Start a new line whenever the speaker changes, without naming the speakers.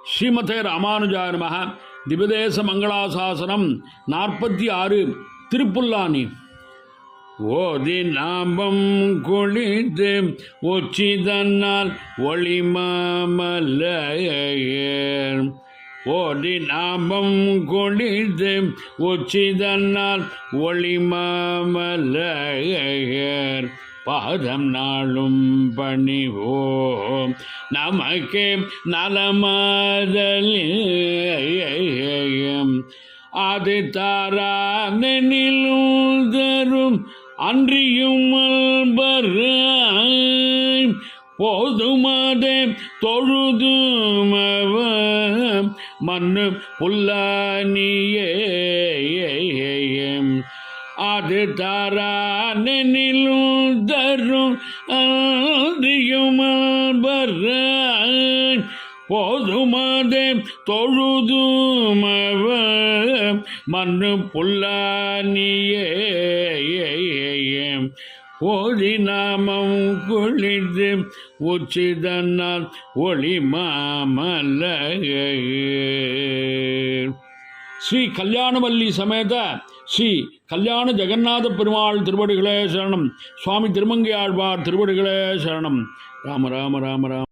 ஸ்ரீமதே ராமானுஜாய நமஹ. திவதேச மங்களாசாசனம் 46 திருப்புல்லானி. ஓதி நாமம் குளித்து உச்சிதன்னால் ஒளிமாமலையர். ஓதி நாமம் குளித்து உச்சிதன்னால் ஒளிமாமலையர். பாதம் நாளும் பணிவோம் நமக்கே நலமாதலியம். அது தாரானிலும் தரும் அன்றியும் அல்பராய். போதுமாதே தொழுதுமவ மண்ணு புல்லானியே. அது தாரானிலும் தரும் அன்றியும் அல்பராய். போதுமாதே தொழுதுமவ மண்ணு புல்லானியே. ஓதி நாமம் குளித்து உச்சிதன்னால் ஒளி மாமலையர். ஸ்ரீ கல்யாணவல்லி சமேத ஸ்ரீ கல்யாண ஜெகநாத பெருமாள் திருவடிகளே சரணம். சுவாமி திருமங்கை ஆழ்வார் திருவடிகளே சரணம். ராம ராம ராம ராம.